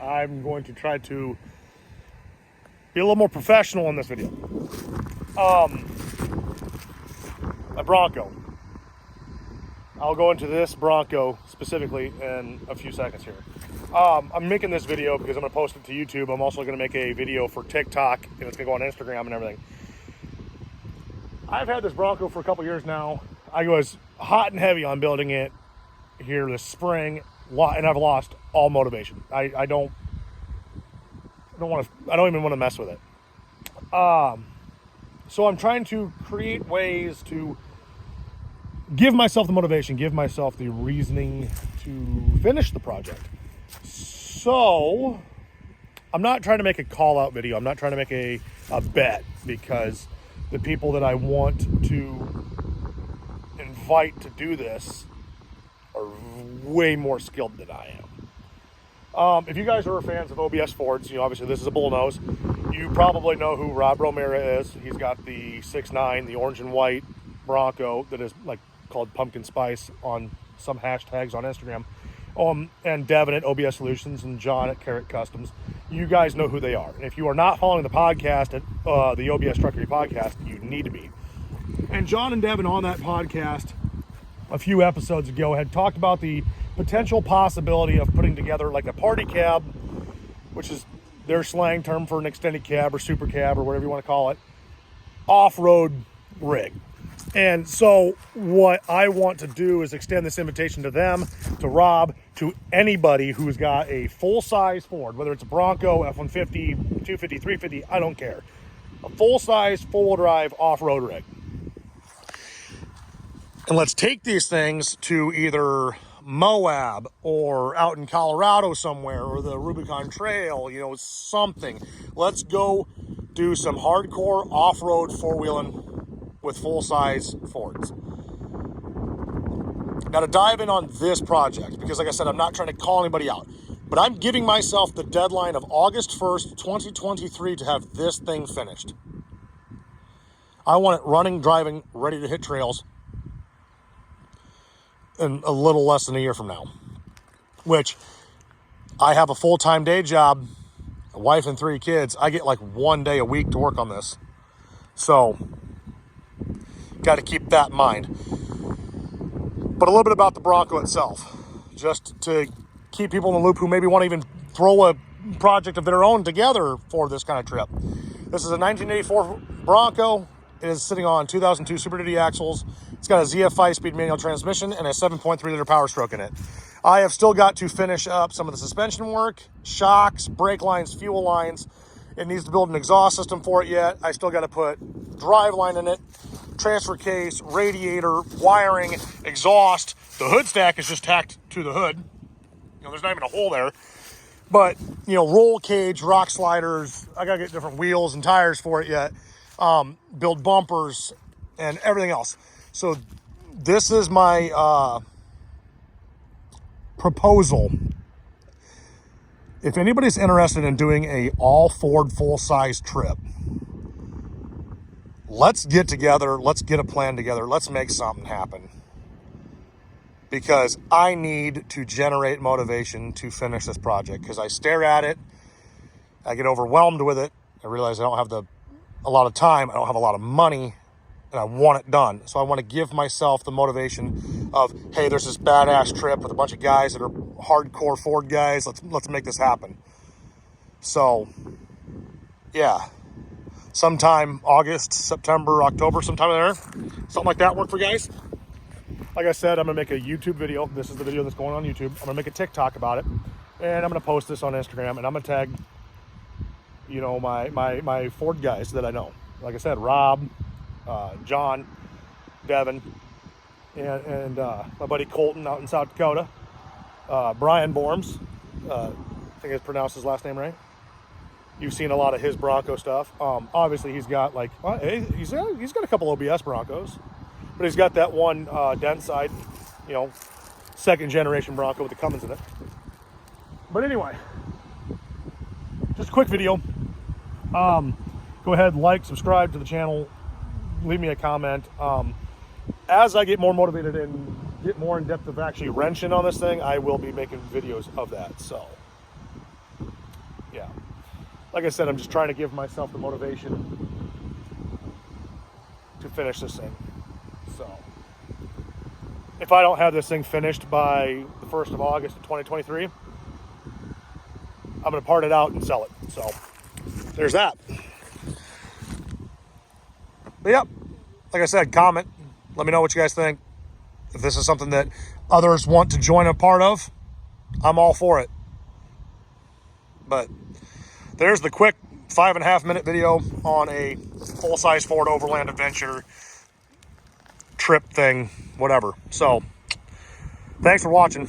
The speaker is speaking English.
I'm going to try to be a little more professional in this video. A Bronco. I'll go into this Bronco specifically in a few seconds here. I'm making this video because I'm going to post it to YouTube. I'm also going to make a video for TikTok, and it's going to go on Instagram and everything. I've had this Bronco for a couple years now. I was hot and heavy on building it here this spring, and I've lost all motivation. I don't even want to mess with it. So I'm trying to create ways to give myself the motivation, give myself the reasoning to finish the project. So I'm not trying to make a call out video. I'm not trying to make a bet, because the people that I want to invite to do this are way more skilled than I am. If you guys are fans of OBS Fords, obviously this is a bullnose. You probably know who Rob Romera is. He's got the 6.9, the orange and white Bronco that is like called Pumpkin Spice on some hashtags on Instagram. And Devin at OBS Solutions and John at Carrot Customs. You guys know who they are. And if you are not following the podcast at the OBS Truckery podcast, you need to be. And John and Devin on that podcast a few episodes ago had talked about the potential possibility of putting together like a party cab, which is their slang term for an extended cab or super cab or whatever you want to call it, off-road rig. And so what I want to do is extend this invitation to them, to Rob, to anybody who's got a full-size Ford, whether it's a Bronco, F-150, 250, 350, I don't care. A full-size, four-wheel drive off-road rig. And let's take these things to either Moab or out in Colorado somewhere, or the Rubicon Trail, something. Let's go do some hardcore off-road four-wheeling with full-size Fords. Now, to dive in on this project, because like I said, I'm not trying to call anybody out, but I'm giving myself the deadline of August 1st, 2023 to have this thing finished. I want it running, driving, ready to hit trails in a little less than a year from now, which I have a full-time day job, a wife and 3 kids. I get like 1 day a week to work on this. So got to keep that in mind. But a little bit about the Bronco itself, just to keep people in the loop who maybe want to even throw a project of their own together for this kind of trip. This is a 1984 Bronco. It is sitting on 2002 Super Duty axles. It's got a ZF 5-speed manual transmission and a 7.3-liter Power Stroke in it. I have still got to finish up some of the suspension work, shocks, brake lines, fuel lines. It needs to build an exhaust system for it yet. I still got to put drive line in it, transfer case, radiator, wiring, exhaust. The hood stack is just tacked to the hood. There's not even a hole there. But, roll cage, rock sliders. I got to get different wheels and tires for it yet. Build bumpers and everything else. So this is my proposal. If anybody's interested in doing a all Ford full-size trip, let's get together, let's get a plan together, let's make something happen. Because I need to generate motivation to finish this project. Because I stare at it, I get overwhelmed with it, I realize I don't have a lot of time, I don't have a lot of money, and I want it done. So I want to give myself the motivation of, hey, there's this badass trip with a bunch of guys that are hardcore Ford guys. Let's make this happen. So, yeah. Sometime August, September, October, sometime there. Something like that work for guys? Like I said, I'm going to make a YouTube video. This is the video that's going on YouTube. I'm going to make a TikTok about it. And I'm going to post this on Instagram. And I'm going to tag, my Ford guys that I know. Like I said, Rob, John, Devin, and my buddy Colton out in South Dakota, Brian Borms, I think I pronounced his last name right. You've seen a lot of his Bronco stuff. Obviously, he's got he's got a couple OBS Broncos, but he's got that one den side, second generation Bronco with the Cummins in it. But anyway, just a quick video. Go ahead, like, subscribe to the channel, leave me a comment. As I get more motivated and get more in depth of actually wrenching on this thing, I will be making videos of that. So like I said, I'm just trying to give myself the motivation to finish this thing. So if I don't have this thing finished by the 1st of August of 2023, I'm going to part it out and sell it. So there's that. But yep, like I said, comment. Let me know what you guys think. If this is something that others want to join a part of, I'm all for it. But there's the quick 5.5-minute video on a full-size Ford Overland Adventure trip thing, whatever. So thanks for watching.